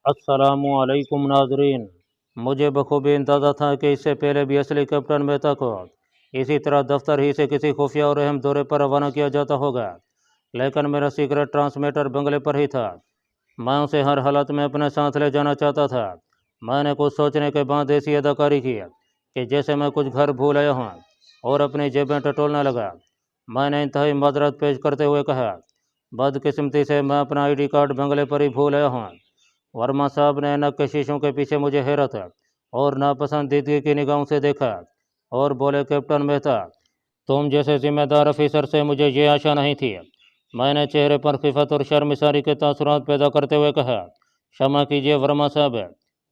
अस्सलामुअलैकुम नाजरीन। मुझे बखूबी अंदाज़ा था कि इससे पहले भी असली कैप्टन मेहता को इसी तरह दफ्तर ही से किसी खुफिया और अहम दौरे पर रवाना किया जाता होगा, लेकिन मेरा सीक्रेट ट्रांसमीटर बंगले पर ही था। मैं उसे हर हालत में अपने साथ ले जाना चाहता था। मैंने कुछ सोचने के बाद ऐसी अदाकारी की कि जैसे मैं कुछ घर भूल आया हूँ और अपनी जेबें टटोलने लगा। मैंने इंतहाई माजरत पेश करते हुए कहा, बदकिस्मती से मैं अपना आईडी कार्ड बंगले पर ही भूल आया हूँ। वर्मा साहब ने ऐनक के शीशों के पीछे मुझे हैरत और नापसंदीदगी की निगाहों से देखा और बोले, कैप्टन मेहता, तुम जैसे जिम्मेदार अफीसर से मुझे ये आशा नहीं थी। मैंने चेहरे पर खिफत और शर्मिसारी के तासुरात पैदा करते हुए कहा, क्षमा कीजिए वर्मा साहब,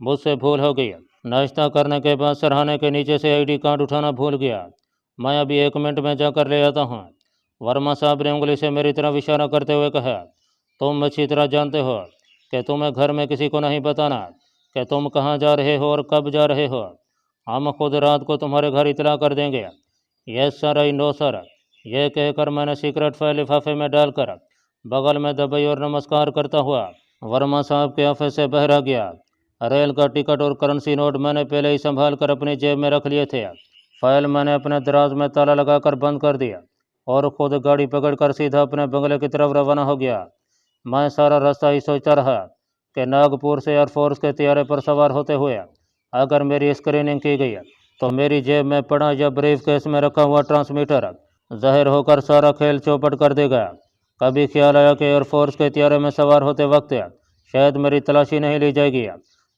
मुझसे भूल हो गई। नाश्ता करने के बाद सरहाने के नीचे से आईडी कार्ड उठाना भूल गया। मैं अभी 1 मिनट में जाकर ले आता हूँ। वर्मा साहब ने उंगली से मेरी तरफ इशारा करते हुए कहा, तुम अच्छी तरह जानते हो कि तुम्हें घर में किसी को नहीं बताना कि तुम कहाँ जा रहे हो और कब जा रहे हो। हम खुद रात को तुम्हारे घर इतला कर देंगे। Yes sir, I know sir. यह कहकर मैंने सीक्रेट फाइल लिफाफे में डालकर बगल में दबाई और नमस्कार करता हुआ वर्मा साहब के ऑफिस से बाहर आ गया। रेल का टिकट और करेंसी नोट मैंने पहले ही संभाल कर अपनी जेब में रख लिए थे। फाइल मैंने अपने दराज में ताला लगाकर बंद कर दिया और खुद गाड़ी पकड़कर सीधा अपने बंगले की तरफ रवाना हो गया। मैं सारा रास्ता ही सोचता रहा कि नागपुर से एयरफोर्स के तैयारे पर सवार होते हुए अगर मेरी स्क्रीनिंग की गई तो मेरी जेब में पड़ा या ब्रीफ केस में रखा हुआ ट्रांसमीटर जाहिर होकर सारा खेल चौपट कर देगा। कभी ख्याल आया कि एयरफोर्स के तैयारे में सवार होते वक्त शायद मेरी तलाशी नहीं ली जाएगी,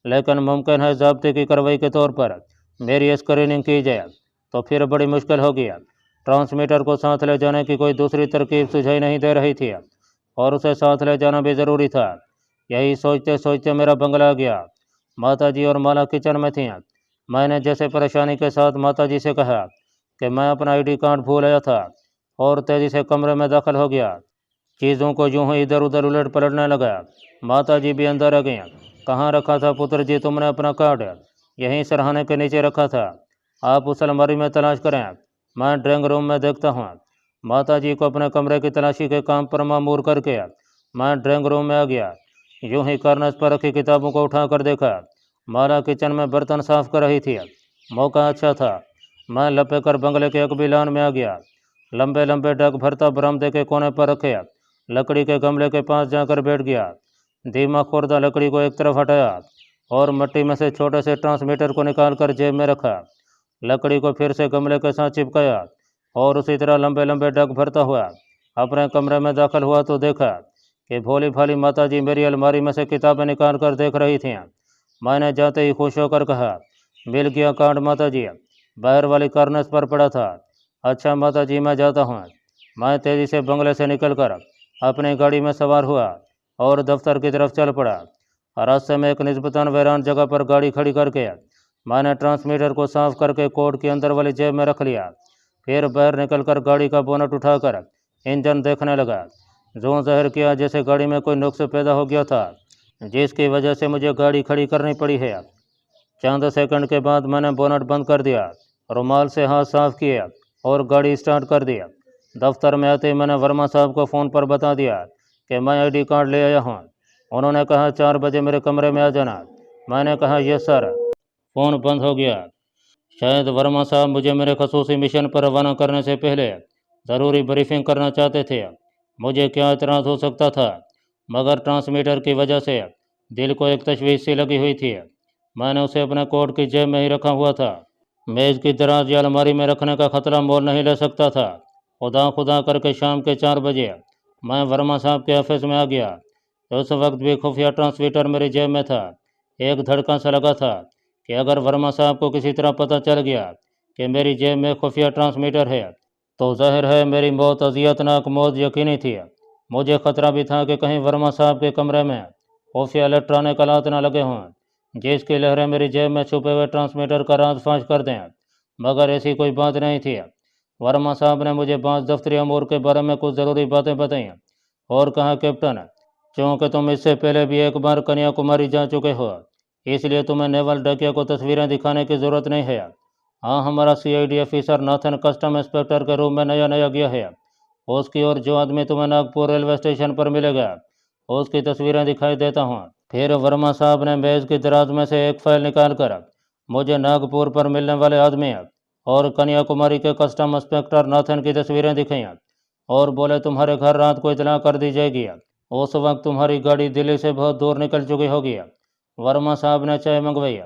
लेकिन मुमकिन है ज़ाब्ते की कार्रवाई के तौर पर मेरी स्क्रीनिंग की जाए तो फिर बड़ी मुश्किल होगी। ट्रांसमीटर को साथ ले जाने की कोई दूसरी तरकीब सुझाई नहीं दे रही थी और उसे साथ ले जाना भी ज़रूरी था। यही सोचते सोचते मेरा बंगला आ गया। माताजी और माला किचन में थीं। मैंने जैसे परेशानी के साथ माताजी से कहा कि मैं अपना आईडी कार्ड भूल आया था और तेज़ी से कमरे में दाखिल हो गया। चीज़ों को यूं ही इधर उधर उलट पलटने लगा। माताजी भी अंदर आ गईं। कहाँ रखा था पुत्र जी तुमने अपना कार्ड? यहीं सरहाने के नीचे रखा था। आप उस अलमारी में तलाश करें, मैं ड्राइंग रूम में देखता हूँ। माताजी को अपने कमरे की तलाशी के काम पर मामूर करके मैं ड्राइंग रूम में आ गया। यूं ही कर्नस पर रखी किताबों को उठाकर देखा। माला किचन में बर्तन साफ कर रही थी। मौका अच्छा था। मैं लपे कर बंगले के अकबिलान में आ गया। लंबे लंबे डग भरता बरामदे के कोने पर रखे लकड़ी के गमले के पास जाकर बैठ गया। धीमा खुर्दा लकड़ी को एक तरफ हटाया और मिट्टी में से छोटे से ट्रांसमीटर को निकाल कर जेब में रखा। लकड़ी को फिर से गमले के साथ चिपकाया और उसी तरह लंबे लंबे डग भरता हुआ अपने कमरे में दाखिल हुआ तो देखा कि भोली भाली माताजी मेरी अलमारी में से किताबें निकाल कर देख रही थीं। मैंने जाते ही खुश होकर कहा, मिल गया कार्ड माताजी, बाहर वाली कार्नस पर पड़ा था। अच्छा माताजी, मैं जाता हूँ। मैं तेज़ी से बंगले से निकलकर अपनी गाड़ी में सवार हुआ और दफ्तर की तरफ चल पड़ा। रास्ते में एक निस्बतन वीरान जगह पर गाड़ी खड़ी करके मैंने ट्रांसमीटर को साफ करके कोट के अंदर वाली जेब में रख लिया। फिर बाहर निकलकर गाड़ी का बोनट उठाकर इंजन देखने लगा। जो जाहिर किया जैसे गाड़ी में कोई नुक्स पैदा हो गया था, जिसकी वजह से मुझे गाड़ी खड़ी करनी पड़ी है। चंद सेकंड के बाद मैंने बोनट बंद कर दिया, रुमाल से हाथ साफ किया और गाड़ी स्टार्ट कर दिया। दफ्तर में आते ही मैंने वर्मा साहब को फ़ोन पर बता दिया कि मैं आईडी कार्ड ले आया हूँ। उन्होंने कहा 4 बजे मेरे कमरे में आ जाना। मैंने कहा यस सर। फ़ोन बंद हो गया। शायद वर्मा साहब मुझे मेरे खसूसी मिशन पर रवाना करने से पहले ज़रूरी ब्रीफिंग करना चाहते थे। मुझे क्या एतराज़ हो सकता था, मगर ट्रांसमीटर की वजह से दिल को एक तशवीश सी लगी हुई थी। मैंने उसे अपने कोट की जेब में ही रखा हुआ था। मेज़ की दराज या अलमारी में रखने का खतरा मोल नहीं ले सकता था। खुदा खुदा करके शाम के 4 बजे मैं वर्मा साहब के ऑफिस में आ गया। तो उस वक्त भी खुफिया ट्रांसमीटर मेरी जेब में था। एक धड़कन सा लगा था कि अगर वर्मा साहब को किसी तरह पता चल गया कि मेरी जेब में खुफिया ट्रांसमीटर है तो जाहिर है मेरी मौत अजियतनाक मौत यकीनी थी। मुझे खतरा भी था कि कहीं वर्मा साहब के कमरे में खुफिया इलेक्ट्रॉनिक आलात न लगे हों जिसकी लहरें मेरी जेब में छुपे हुए ट्रांसमीटर का राज फाश कर दें, मगर ऐसी कोई बात नहीं थी। वर्मा साहब ने मुझे 5 दफ्तरी अमूर के बारे में कुछ ज़रूरी बातें बताईं और कहा, कैप्टन, चूँकि तुम इससे पहले भी एक बार कन्याकुमारी जा चुके हो, इसलिए तुम्हें नेवल डाकिया को तस्वीरें दिखाने की ज़रूरत नहीं है। हाँ, हमारा CID officer Nathan custom inspector के रूम में नया नया गया है। उसकी और जो आदमी तुम्हें नागपुर रेलवे स्टेशन पर मिलेगा उसकी तस्वीरें दिखाई देता हूँ। फिर वर्मा साहब ने मेज की दराज में से एक फाइल निकाल कर मुझे नागपुर पर मिलने वाले आदमी और कन्याकुमारी के कस्टम इंस्पेक्टर नाथन की तस्वीरें दिखाई और बोले तुम्हारे घर रात को इतला कर दी जाएगी। उस वक्त तुम्हारी गाड़ी दिल्ली से बहुत दूर निकल चुकी होगी। वर्मा साहब ने चाय मंगवाई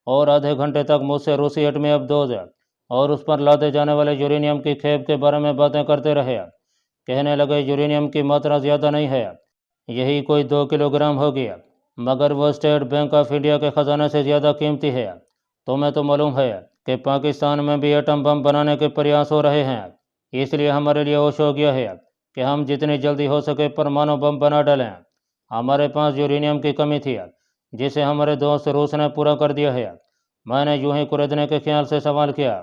और आधे घंटे तक मुझसे रूसी एटमी अब्दोज और उस पर लादे जाने वाले यूरेनियम की खेप के बारे में बातें करते रहे। कहने लगे यूरेनियम की मात्रा ज़्यादा नहीं है, यही कोई 2 किलोग्राम होगी, मगर वो स्टेट बैंक ऑफ इंडिया के ख़जाने से ज़्यादा कीमती है। तुम्हें तो मालूम है कि पाकिस्तान में भी एटम बम बनाने के प्रयास हो रहे हैं, इसलिए हमारे लिए होश हो गया है कि हम जितनी जल्दी हो सके परमाणु बम बना डालें। हमारे पास यूरेनियम की कमी थी जिसे हमारे दोस्त रूस ने पूरा कर दिया है। मैंने यूं ही कुरेदने के ख्याल से सवाल किया,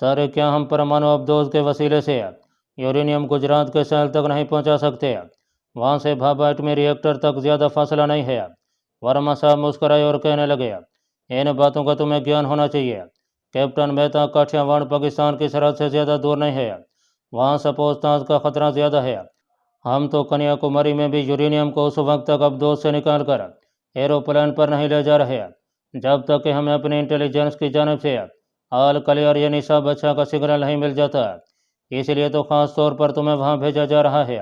सर क्या हम परमाणु अब्दोज के वसीले से यूरेनियम गुजरात के शहर तक नहीं पहुंचा सकते? वहां से भाभा एटमी रिएक्टर तक ज़्यादा फासला नहीं है। वर्मा साहब मुस्कराए और कहने लगे, इन बातों का तुम्हें ज्ञान होना चाहिए। कैप्टन मेहता, काठियावाड़ पाकिस्तान की सरहद से ज़्यादा दूर नहीं है, वहाँ सपोजताज का खतरा ज़्यादा है। हम तो कन्याकुमारी में भी यूरेनियम को उस वक्त तक अब्दोज से निकाल कर एरोप्लेन पर नहीं ले जा रहे जब तक कि हमें अपनी इंटेलिजेंस की जानब से आल क्लियर यानी सब अच्छा का सिग्नल नहीं मिल जाता। इसलिए तो ख़ास तौर पर तुम्हें वहाँ भेजा जा रहा है।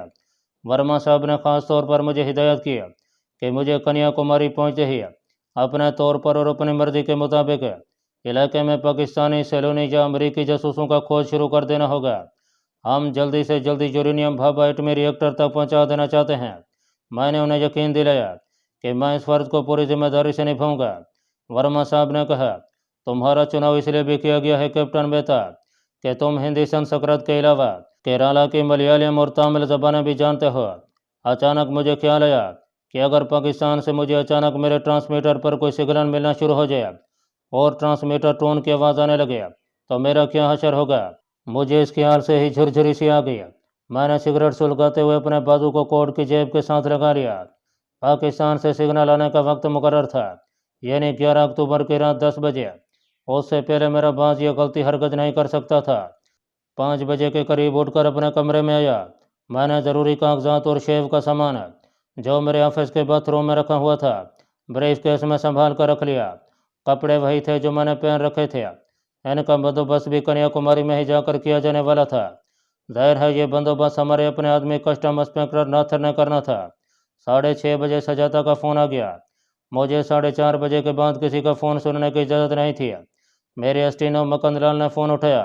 वर्मा साहब ने ख़ास तौर पर मुझे हिदायत की कि मुझे कन्याकुमारी पहुँचते ही अपने तौर पर और अपनी मर्ज़ी के मुताबिक इलाके में पाकिस्तानी सैलूनी या अमरीकी जासूसों का खोज शुरू कर देना होगा। हम जल्दी से जल्दी यूरेनियम भाभा एटमी रिएक्टर तक पहुंचा देना चाहते हैं। मैंने उन्हें यकीन दिलाया कि मैं इस फर्ज को पूरी जिम्मेदारी से निभाऊंगा। वर्मा साहब ने कहा, तुम्हारा चुनाव इसलिए भी किया गया है कैप्टन मेहता कि तुम हिंदी संस्कृत के अलावा केरला की मलयालम और तमिल ज़बानें भी जानते हो। अचानक मुझे ख्याल आया कि अगर पाकिस्तान से मुझे अचानक मेरे ट्रांसमीटर पर कोई सिग्नल मिलना शुरू हो जाए और ट्रांसमीटर टोन की आवाज़ आने लगे तो मेरा क्या हशर होगा। मुझे इस ख्याल से ही झुरझुरी सी आ गई। मैंने सिगरेट सुलगाते हुए अपने बाजू को कोट की जेब के साथ लगा लिया। पाकिस्तान से सिग्नल आने का वक्त मुकर्रर था, यानी 11 अक्टूबर की रात 10 बजे। उससे पहले मेरा बाज ये गलती हरकत नहीं कर सकता था। 5 बजे के करीब उठकर अपने कमरे में आया। मैंने ज़रूरी कागजात और शेव का सामान जो मेरे ऑफिस के बाथरूम में रखा हुआ था ब्रीफ केस में संभाल कर रख लिया। कपड़े वही थे जो मैंने पहन रखे थे। इनका बंदोबस्त भी कन्याकुमारी में ही जाकर किया जाने वाला था। जाहिर है ये बंदोबस्त हमारे अपने आदमी कस्टम इंस्पेक्टर नाथर ने करना था। 6:30 बजे सजाता का फ़ोन आ गया। मुझे 4:30 बजे के बाद किसी का फ़ोन सुनने की इजाज़त नहीं थी। मेरे एसटीनो मकंदलाल ने फ़ोन उठाया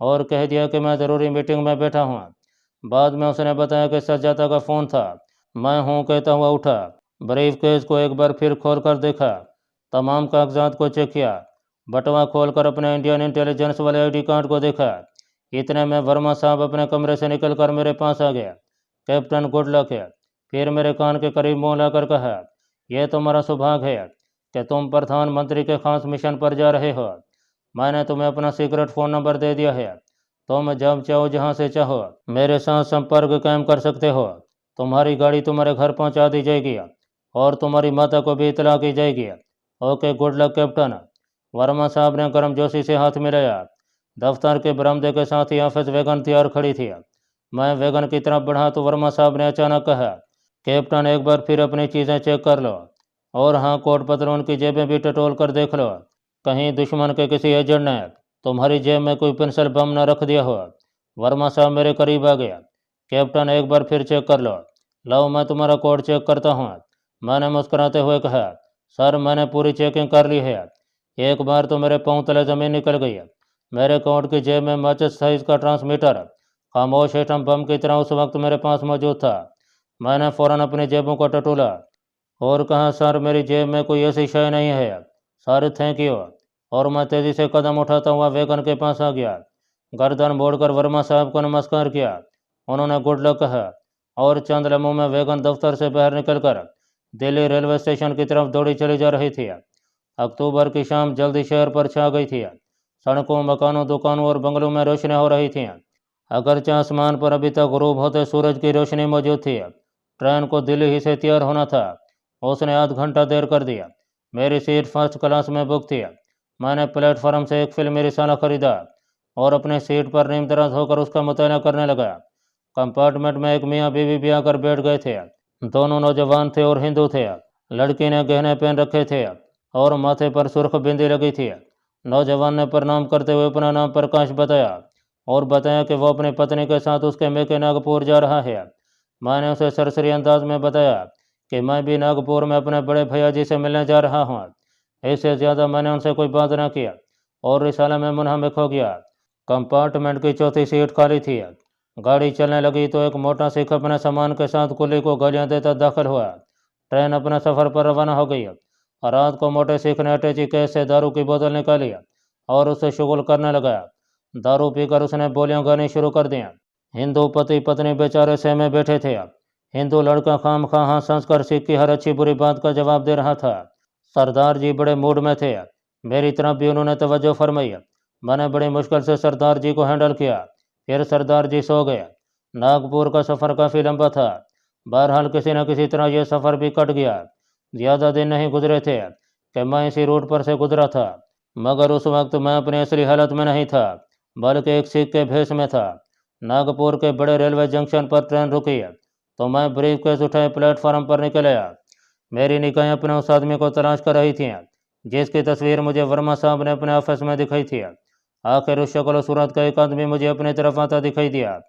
और कह दिया कि मैं ज़रूरी मीटिंग में बैठा हूँ। बाद में उसने बताया कि सजाता का फ़ोन था। मैं हूँ कहता हुआ उठा। ब्रीफ केस को एक बार फिर खोल कर देखा, तमाम कागजात को चेक किया, बटवा खोलकर अपने इंडियन इंटेलिजेंस वाले आईडी कार्ड को देखा। इतने में वर्मा साहब अपने कमरे से निकलकर मेरे पास आ गया। कैप्टन गुड लक है। फिर मेरे कान के करीब मुँह लाकर कहा, यह तुम्हारा सौभाग्य है कि तुम प्रधानमंत्री के खास मिशन पर जा रहे हो। मैंने तुम्हें अपना सीक्रेट फ़ोन नंबर दे दिया है। तुम जब चाहो जहाँ से चाहो मेरे साथ संपर्क कायम कर सकते हो। तुम्हारी गाड़ी तुम्हारे घर पहुँचा दी जाएगी और तुम्हारी माता को भी इतला की जाएगी। Okay, good luck captain. Verma साहब ने गर्मजोशी से हाथ मिलाया। दफ्तर के बरामदे के साथ ही ऑफिस वैगन तैयार खड़ी थी। मैं वैगन की तरफ बढ़ा तो वर्मा साहब ने अचानक कहा, कैप्टन एक बार फिर अपनी चीज़ें चेक कर लो और हाँ, कोट पतलून की जेबें भी टटोल कर देख लो, कहीं दुश्मन के किसी एजेंट ने तुम्हारी जेब में कोई पेंसिल बम न रख दिया हो। वर्मा साहब मेरे करीब आ गया। कैप्टन एक बार फिर चेक कर लो। लो मैं तुम्हारा कोड चेक करता हूँ। मैंने मुस्कुराते हुए कहा, सर मैंने पूरी चेकिंग कर ली है। एक बार तो मेरे पाँव तले ज़मीन निकल गई। मेरे कोट की जेब में माचिस साइज का ट्रांसमीटर खामोश एटम बम की तरह उस वक्त मेरे पास मौजूद था। मैंने फ़ौरन अपनी जेबों को टटोला और कहा, सर मेरी जेब में कोई ऐसी शय नहीं है। Sir thank you. और मैं तेज़ी से कदम उठाता हुआ वैगन के पास आ गया। गर्दन मोड़कर वर्मा साहब को नमस्कार किया। उन्होंने गुड लक कहा और चंद लम्हों में वैगन दफ्तर से बाहर निकलकर दिल्ली रेलवे स्टेशन की तरफ दौड़ी चली जा रही थी। अक्टूबर की शाम जल्दी शहर पर छा गई थी। सड़कों, मकानों, दुकानों और बंगलों में रोशनियां हो रही थीं। अगरचे आसमान पर अभी तक गुरूब होते सूरज की रोशनी मौजूद थी। ट्रेन को दिल्ली ही से तैयार होना था। उसने आध घंटा देर कर दिया। मेरी सीट फर्स्ट क्लास में बुक थी। मैंने प्लेटफार्म से एक फिल्मी रिसाला खरीदा और अपने सीट पर नीम दराज होकर उसका मुतायना करने लगा। कंपार्टमेंट में एक मियाँ बीवी भी आकर बैठ गए थे। दोनों नौजवान थे और हिंदू थे। लड़की ने गहने पहन रखे थे और माथे पर सुर्ख बिंदी लगी थी। नौजवान ने प्रणाम करते हुए अपना नाम प्रकाश बताया और बताया कि वो अपनी पत्नी के साथ उसके मेके नागपुर जा रहा है। मैंने उसे सरसरी अंदाज में बताया कि मैं भी नागपुर में अपने बड़े भैया जी से मिलने जा रहा हूँ। इससे ज़्यादा मैंने उनसे कोई बात न किया और रिसाले में मुनहमिक हो गया। कंपार्टमेंट की चौथी सीट खाली थी। गाड़ी चलने लगी तो एक मोटा सिख अपने सामान के साथ कुली को गालियां देता दाखिल हुआ। ट्रेन अपने सफ़र पर रवाना हो गई। रात को मोटे सिख ने अटैची केस से दारू की बोतल निकाली और उससे शुगल करने लगा। दारू पीकर उसने बोलियां गानी शुरू कर दी। हिंदू पति पत्नी बेचारे सहमे बैठे थे। हिंदू लड़का खाम खा हंस हंस कर सिख की हर अच्छी बुरी बात का जवाब दे रहा था। सरदार जी बड़े मूड में थे। मेरी तरफ भी उन्होंने तवज्जो फरमाई। मैंने बड़ी मुश्किल से सरदार जी को हैंडल किया। फिर सरदार जी सो गए। नागपुर का सफ़र काफ़ी लंबा था। बहरहाल किसी न किसी तरह यह सफ़र भी कट गया। ज़्यादा दिन नहीं गुजरे थे कि मैं इसी रूट पर से गुजरा था, मगर उस वक्त मैं अपनी असली हालत में नहीं था, बल्कि एक सिख के भेष में था। नागपुर के बड़े रेलवे जंक्शन पर ट्रेन रुकी तो मैं ब्रीफकेस उठाए प्लेटफार्म पर निकल आया। मेरी निगाहें अपने उस आदमी को तलाश कर रही थीं जिसकी तस्वीर मुझे वर्मा साहब ने अपने ऑफिस में दिखाई थी। आखिर उस शक्ल सूरत का एक आदमी मुझे अपनी तरफ आता दिखाई दिया।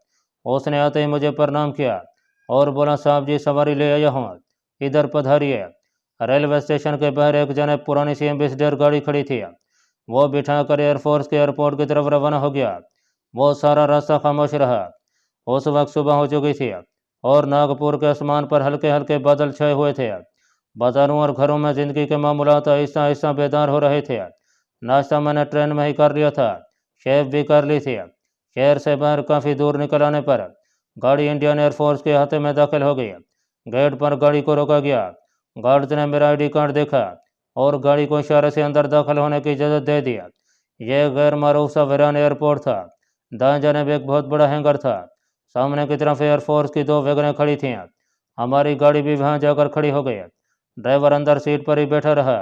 उसने आते ही मुझे प्रणाम किया और बोला, साहब जी सवारी ले आया हूँ, इधर पधारिए। रेलवे स्टेशन के बाहर एक जने पुरानी सी एम्बेसडर गाड़ी खड़ी थी। वो बिठाकर एयरफोर्स के एयरपोर्ट की तरफ रवाना हो गया। वो सारा रास्ता खामोश रहा। उस वक्त सुबह हो चुकी थी और नागपुर के आसमान पर हल्के हल्के बादल छाए हुए थे। बाजारों और घरों में जिंदगी के मामूलात आहिस्ता आहिस्ता बेदार हो रहे थे। नाश्ता मैंने ट्रेन में ही कर लिया था, शेव भी कर ली थी। शहर से बाहर काफ़ी दूर निकल आने पर गाड़ी इंडियन एयरफोर्स के अहाते में दाखिल हो गई। गेट पर गाड़ी को रोका गया। गार्ड ने मेरा आईडी कार्ड देखा और गाड़ी को इशारे से अंदर दाखिल होने की इजाज़त दे दिया। यह गैर मारूफ सा वीरान एयरपोर्ट था। दाएं जानिब एक बहुत बड़ा हैंगर था। सामने की तरफ एयरफोर्स की 2 वैगनें खड़ी थीं। हमारी गाड़ी भी वहां जाकर खड़ी हो गई। ड्राइवर अंदर सीट पर ही बैठा रहा।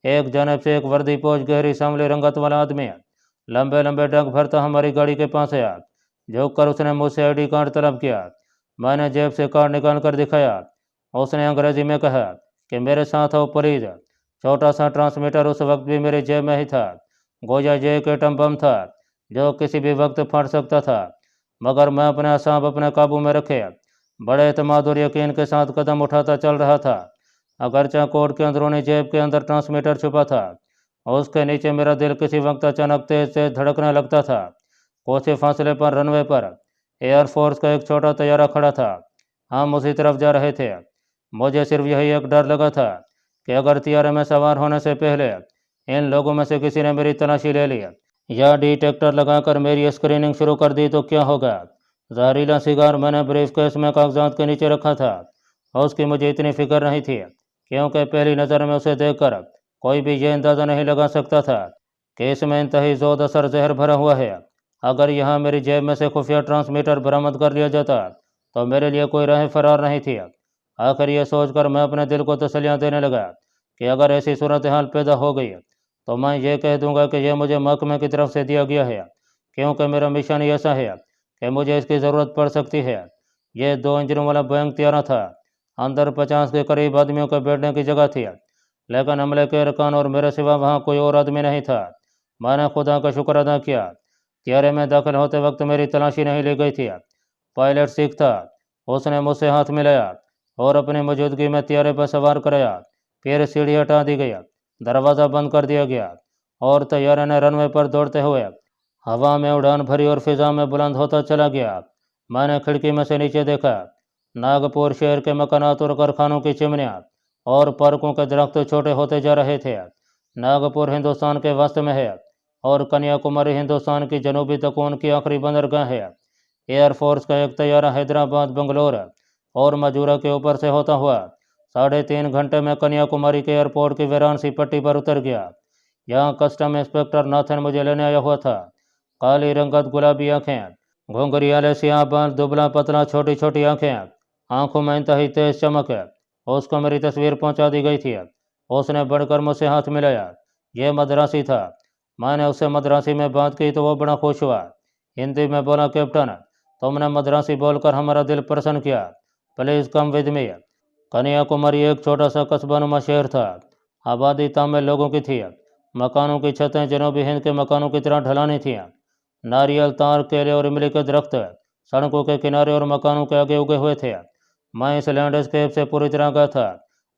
एक जानिब से एक वर्दी पोष गहरी सांवली रंगत वाला आदमी लंबे लंबे डग भरता हमारी गाड़ी के पास आया। झुक कर उसने मुझसे आईडी कार्ड तलब किया। मैंने जेब से कार्ड निकाल कर दिखाया। उसने अंग्रेजी में कहा कि मेरे साथ आओ प्लीज। छोटा सा ट्रांसमीटर उस वक्त भी मेरी जेब में ही था। गोया ये एक एटम बम था जो किसी भी वक्त फट सकता था, मगर मैं अपने असाब अपने काबू में रखे बड़े एतमाद और यकीन के साथ कदम उठाता चल रहा था। अगरचा कोट के अंदरूनी जेब के अंदर ट्रांसमीटर छुपा था और उसके नीचे मेरा दिल किसी वक्त अचानक तेज तेज धड़कने लगता था। कुछ ही फासले पर रनवे पर एयरफोर्स का एक छोटा तैयारा खड़ा था। हम उसी तरफ जा रहे थे। मुझे सिर्फ यही एक डर लगा था कि अगर तैयारे में सवार होने से पहले इन लोगों में से किसी ने मेरी तलाशी ले ली या डिटेक्टर लगाकर मेरी स्क्रीनिंग शुरू कर दी तो क्या होगा। जहरीला सिगार मैंने ब्रीफकेस में कागजात के नीचे रखा था और उसकी मुझे इतनी फिक्र नहीं थी, क्योंकि पहली नज़र में उसे देखकर कोई भी ये अंदाज़ा नहीं लगा सकता था कि इसमें इंतहाई जोद असर जहर भरा हुआ है। अगर यहाँ मेरी जेब में से खुफिया ट्रांसमीटर बरामद कर लिया जाता तो मेरे लिए कोई राह फरार नहीं थी। आखिर यह सोचकर मैं अपने दिल को तसल्लियाँ देने लगा कि अगर ऐसी सूरत हाल पैदा हो गई तो मैं ये कह दूंगा कि यह मुझे महकमे की तरफ से दिया गया है, क्योंकि मेरा मिशन ही ऐसा है कि मुझे इसकी ज़रूरत पड़ सकती है। यह 2 इंजनों वाला बोइंग तैयारा था। अंदर 50 के करीब आदमियों के बैठने की जगह थी, लेकिन हमले के अरकान और मेरे सिवा वहाँ कोई और आदमी नहीं था। मैंने खुदा का शुक्र अदा किया। तैयारे में दाखिल होते वक्त मेरी तलाशी नहीं ली गई थी। पायलट सिख था। उसने मुझसे हाथ मिलाया और अपनी मौजूदगी में तैयारे पर सवार कराया। फिर सीढ़ी हटा दी गई, दरवाज़ा बंद कर दिया गया और तैयारे ने रनवे पर दौड़ते हुए हवा में उड़ान भरी और फिजा में बुलंद होता चला गया। मैंने खिड़की में से नीचे देखा। नागपुर शहर के मकानात और कारखानों की चिमनियाँ और पार्कों के दरख्त छोटे होते जा रहे थे। नागपुर हिंदुस्तान के वस्त में है और कन्याकुमारी हिंदुस्तान की जनूबी तकोन की आखिरी बंदरगाह है। एयरफोर्स का एक तैयारा हैदराबाद, बंगलोर और मजूरा के ऊपर से होता हुआ 3.5 घंटे में कन्याकुमारी के एयरपोर्ट की वीरान सी पट्टी पर उतर गया। यहाँ कस्टम इंस्पेक्टर नाथन मुझे लेने आया हुआ था। काली रंगत, गुलाबी आंखें, घुंघरियाले सियाह बाल, दुबला पतला, छोटी छोटी आंखें, आंखों में इंतहाई तेज चमक है। उसको मेरी तस्वीर पहुंचा दी गई थी। उसने बढ़कर मुझसे हाथ मिलाया। यह मद्रासी था। मैंने उससे मद्रासी में बात की तो वो बड़ा खुश हुआ। हिंदी में बोला, कैप्टन तुमने मद्रासी बोलकर हमारा दिल प्रसन्न किया। Please come with me. Kanyakumari एक छोटा सा कस्बानुमा शहर था। आबादी तमिल लोगों की थी। मकानों की छतें जनूबी हिंद के मकानों की तरह ढलानी थीं। नारियल, तार, केले और इमली के दरख्त सड़कों के किनारे और मकानों के आगे उगे हुए थे। मैं इस लैंडस्केप से पूरी तरह गया था।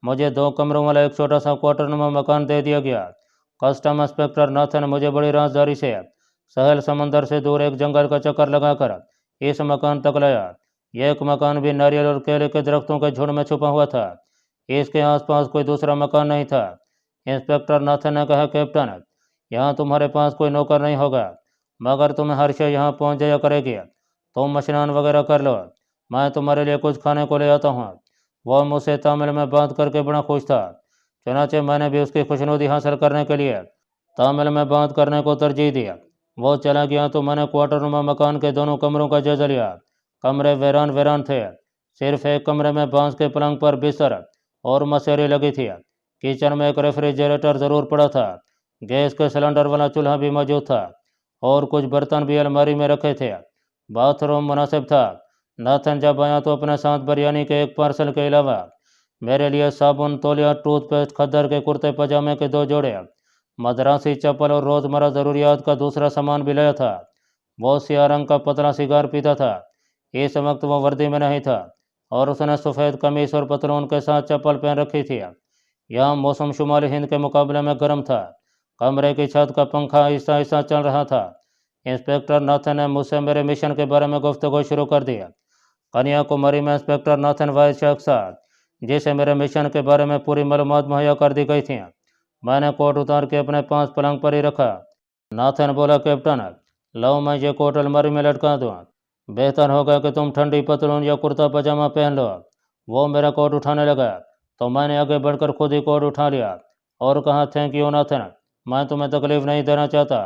मुझे 2 कमरों वाला एक छोटा सा क्वार्टरनुमा मकान दे दिया गया। कस्टम इंस्पेक्टर नाथन मुझे बड़ी राजदारी से सहल समंदर से दूर एक जंगल का चक्कर लगाकर इस मकान तक लाया। यह एक मकान भी नारियल और केले के दरख्तों के झुंड में छुपा हुआ था। इसके आसपास कोई दूसरा मकान नहीं था। इंस्पेक्टर नाथन ने कहा, कैप्टन, यहाँ तुम्हारे पास कोई नौकर नहीं होगा, मगर तुम्हें हर शय यहाँ पहुँच जाया करेगी। तुम स्नान वगैरह कर लो, मैं तुम्हारे लिए कुछ खाने को ले आता हूँ। वह मुझसे तमिल में बात करके बड़ा खुश था। चुनाचे मैंने भी उसकी खुशनुदी हासिल करने के लिए तमिल में बात करने को तरजीह दिया। वो चला गया तो मैंने क्वार्टरनुमा मकान के दोनों कमरों का जायजा लिया। कमरे वीरान वीरान थे। सिर्फ एक कमरे में बांस के पलंग पर बिस्तर और मसेरी लगी थी। किचन में एक रेफ्रिजरेटर ज़रूर पड़ा था। गैस के सिलेंडर वाला चूल्हा भी मौजूद था और कुछ बर्तन भी अलमारी में रखे थे। बाथरूम मुनासिब था। नाथन जब आया तो अपने साथ बिरयानी के एक पार्सल के अलावा मेरे लिए साबुन, तौलिया, टूथपेस्ट, खद्दर के कुर्ते पजामे के 2 जोड़े, मद्रासी चप्पल और रोज़मर्रा ज़रूरियात का दूसरा सामान भी लाया था। वो सियाह रंग का पतला सिगार पीता था। इस वक्त वो वर्दी में नहीं था और उसने सफ़ेद कमीज और पतलून के साथ चप्पल पहन रखी थी। यहाँ मौसम शुमाली हिंद के मुकाबले में गर्म था। कमरे की छत का पंखा आहिस्ता आहिस्ता चल रहा था। इंस्पेक्टर नाथन ने मुझसे मेरे मिशन के बारे में गुफ्तगू शुरू कर दिया। कन्याकुमारी में इंस्पेक्टर नाथन वाइस शख्स था जिसे मेरे मिशन के बारे में पूरी मालूमात मुहैया कर दी गई थी। मैंने कोट उतार के अपने पास पलंग पर ही रखा। नाथन बोला, कैप्टन, लो मैं ये कोट अलमारी में लटका दूँ। बेहतर होगा कि तुम ठंडी पतलून या कुर्ता पजामा पहन लो। वो मेरा कोट उठाने लगा तो मैंने आगे बढ़कर खुद ही कोट उठा लिया और कहा, थैंक यू नाथन, मैं तुम्हें तकलीफ नहीं देना चाहता।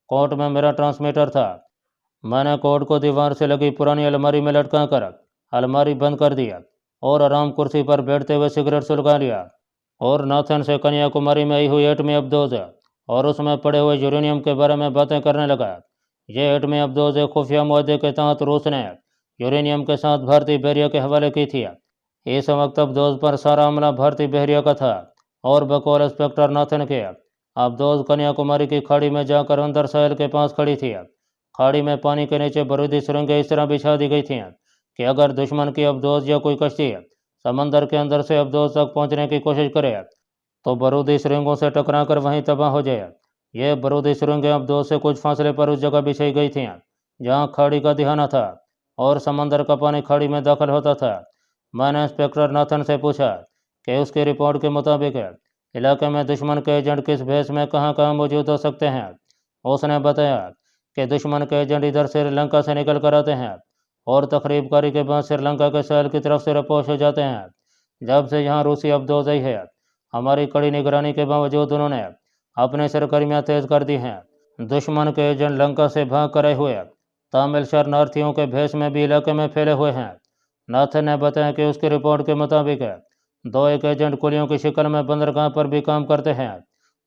कोट में मेरा ट्रांसमीटर था। मैंने कोट को दीवार से लगी पुरानी अलमारी में लटका कर अलमारी बंद कर दिया और आराम कुर्सी पर बैठते हुए सिगरेट सुलगा लिया और नाथन से कन्याकुमारी में आई हुई एटमी अब्दोज और उसमें पड़े हुए यूरेनियम के बारे में बातें करने लगा। ये एटमी अब्दोज एक खुफिया मुआहदे के तहत रूस ने यूरेनियम के साथ भारतीय बहरिया के हवाले की थी। इस वक्त अब्दोज पर सारा हमला भारतीय बहरिया का था और बकौल इंस्पेक्टर नाथन के अब्दोज कन्याकुमारी की खाड़ी में जाकर अंदर साहिल के पास खड़ी थी। खाड़ी में पानी के नीचे बारूदी सुरंगें इस तरह बिछा दी गई थीं कि अगर दुश्मन की अब्दोज या कोई कश्ती समंदर के अंदर से अब्दोज तक पहुंचने की कोशिश करे तो बारूदी सुरंगों से टकराकर वहीं तबाह हो जाए। ये बारूदी सुरंगें अब्दोज से कुछ फासले पर उस जगह बिछाई गई थीं जहां खाड़ी का दिहाना था और समंदर का पानी खाड़ी में दाखिल होता था। मैंने इंस्पेक्टर नाथन से पूछा कि उसकी रिपोर्ट के मुताबिक इलाके में दुश्मन के एजेंट किस भेष में कहाँ कहाँ मौजूद हो सकते हैं। उसने बताया कि दुश्मन के एजेंट इधर श्रीलंका से निकल कर आते हैं और तकरीबकारी के बाद श्रीलंका के साहिल की तरफ से रपोश हो जाते हैं। जब से यहाँ रूसी अब्दोज आई है, हमारी कड़ी निगरानी के बावजूद उन्होंने अपने सरगर्मियाँ तेज कर दी हैं। दुश्मन के एजेंट लंका से भाग कर आए हुए तमिल शरणार्थियों के भेष में भी इलाके में फैले हुए हैं। नाथन ने बताया कि उसकी रिपोर्ट के मुताबिक 2 एक एजेंट कुलियों की शिकल में बंदरगाह पर भी काम करते हैं,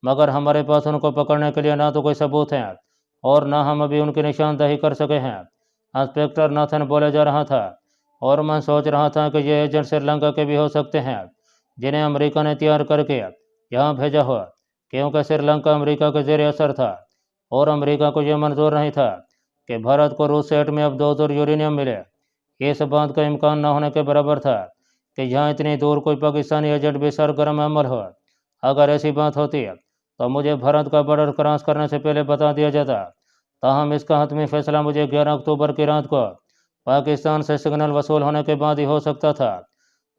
मगर हमारे पास उनको पकड़ने के लिए ना तो कोई सबूत है और ना हम अभी उनकी निशानदेही कर सके हैं। इंस्पेक्टर नाथन बोले जा रहा था और मैं सोच रहा था कि ये एजेंट श्रीलंका के भी हो सकते हैं जिन्हें अमेरिका ने तैयार करके यहाँ भेजा हो, क्योंकि श्रीलंका अमेरिका के जेर असर था और अमेरिका को यह मंजूर नहीं था कि भारत को रूस से एटमी अब्दोज और यूरेनियम मिले। इस बात का इम्कान न होने के बराबर था कि यहाँ इतनी दूर कोई पाकिस्तानी एजेंट भी सरगर्म अमल हो। अगर ऐसी बात होती तो मुझे भारत का बॉर्डर क्रॉस करने से पहले बता दिया जाता। ताहम इसका हतमी फैसला मुझे 11 अक्टूबर की रात को पाकिस्तान से सिग्नल वसूल होने के बाद ही हो सकता था।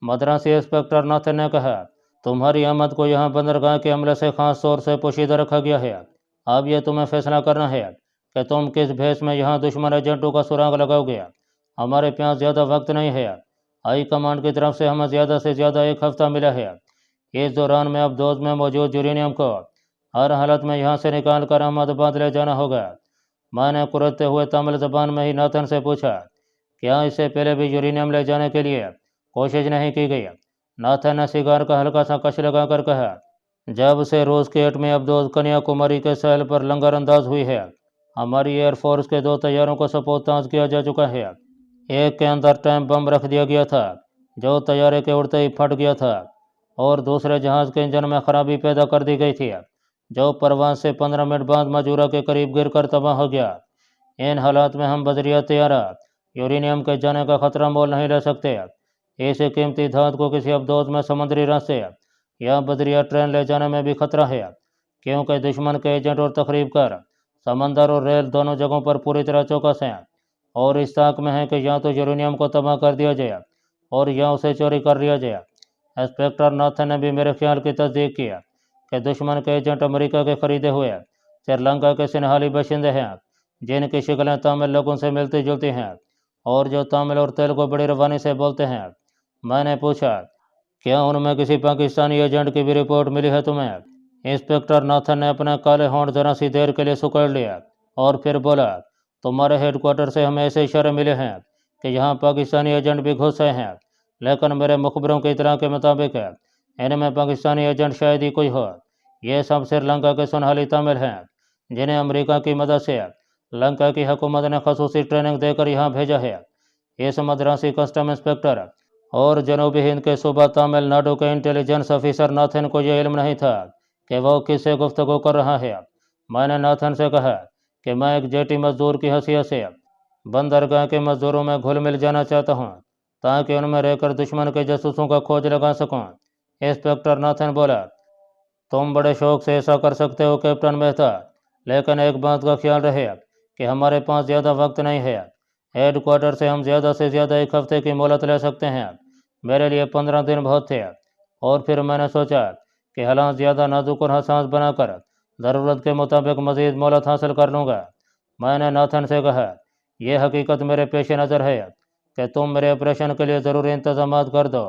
मद्रासी इंस्पेक्टर नाथन ने कहा, तुम्हारी आमद को यहाँ बंदरगाह के हमले से खास तौर से पोशीदा रखा गया है। अब यह तुम्हें फैसला करना है कि तुम किस भेष में यहाँ दुश्मन एजेंटों का सुराग लगाओगे। हमारे पास ज़्यादा वक्त नहीं है। हाई कमांड की तरफ से हमें ज़्यादा से ज़्यादा 1 हफ्ता मिला है। इस दौरान में अब्दोज में मौजूद यूरेनियम को हर हालत में यहाँ से निकाल कर अहमदाबाद ले जाना होगा। मैंने कुरते हुए तमिल जबान में ही नाथन से पूछा, क्या इससे पहले भी यूरेनियम ले जाने के लिए कोशिश नहीं की गई? नाथन ने सिगार का हल्का सा कश लगाकर कहा, जब से रूस के एटमी अब्दोज कन्याकुमारी के साहिल पर लंगर अंदाज हुई है, हमारी एयरफोर्स के 2 तैयारों को सपोताज किया जा चुका है। एक के अंदर टाइम बम रख दिया गया था जो तैयारे के उड़ते ही फट गया था और दूसरे जहाज़ के इंजन में खराबी पैदा कर दी गई थी, जो परवान से 15 मिनट बाद मजूरा के करीब गिरकर तबाह हो गया। इन हालात में हम बजरिया तैयारा यूरेनियम के जाने का खतरा मोल नहीं ले सकते। इस कीमती धातु को किसी अवरोध में समुद्री रास्ते या बजरिया ट्रेन ले जाने में भी खतरा है, क्योंकि दुश्मन के एजेंट और तकरीब कर समंदर और रेल दोनों जगहों पर पूरी तरह चौकस हैं और इस ताक में है कि या तो यूरेनियम को तबाह कर दिया जाए और या उसे चोरी कर लिया जाए। इंस्पेक्टर नाथन ने भी मेरे ख्याल की तस्दीक किया कि दुश्मन के एजेंट अमेरिका के खरीदे हुए श्रीलंका के सिनहाली बाशिंदे हैं, जिनकी शक्लें तमिल लोगों से मिलती जुलती हैं और जो तमिल और तेलुगु बड़ी रवानी से बोलते हैं। मैंने पूछा, क्या उनमें किसी पाकिस्तानी एजेंट की भी रिपोर्ट मिली है तुम्हें? इंस्पेक्टर नाथन ने अपने काले होंठ जरा सी देर के लिए सुकड़ लिया और फिर बोला, तुम्हारे हेडक्वार्टर से हमें ऐसे इशारे मिले हैं कि यहाँ पाकिस्तानी एजेंट भी घुस आए हैं, लेकिन मेरे मुखबरों की इतला के मुताबिक इनमें पाकिस्तानी एजेंट शायद ही कोई हो। ये सब श्रीलंका के सुनहली तमिल हैं, जिन्हें अमेरिका की मदद से लंका की हुकूमत ने खसूसी ट्रेनिंग देकर यहाँ भेजा है। इस मद्रासी कस्टम इंस्पेक्टर और जनूबी हिंद के सूबा तमिलनाडु के इंटेलिजेंस ऑफिसर नाथन को यह इल्म नहीं था कि वो किससे गुफ्तगू कर रहा है। मैंने नाथन से कहा कि मैं एक जेटी मजदूर की हैसियत से बंदरगाह के मजदूरों में घुल मिल जाना चाहता हूँ, ताकि उनमें रहकर दुश्मन के जासूसों का खोज लगा सकूँ। इंस्पेक्टर नाथन बोला, तुम बड़े शौक से ऐसा कर सकते हो कैप्टन मेहता, लेकिन एक बात का ख्याल रहे कि हमारे पास ज़्यादा वक्त नहीं है। हेडक्वार्टर से हम ज़्यादा से ज़्यादा एक हफ्ते की मोहलत ले सकते हैं। मेरे लिए 15 दिन बहुत थे। और फिर मैंने सोचा कि हालात ज़्यादा नाजुक और हसास बनाकर ज़रूरत के मुताबिक मज़ीद मोहलत हासिल कर लूँगा। मैंने नाथन से कहा, यह हकीकत मेरे पेश नज़र है कि तुम मेरे ऑपरेशन के लिए ज़रूरी इंतजाम कर दो।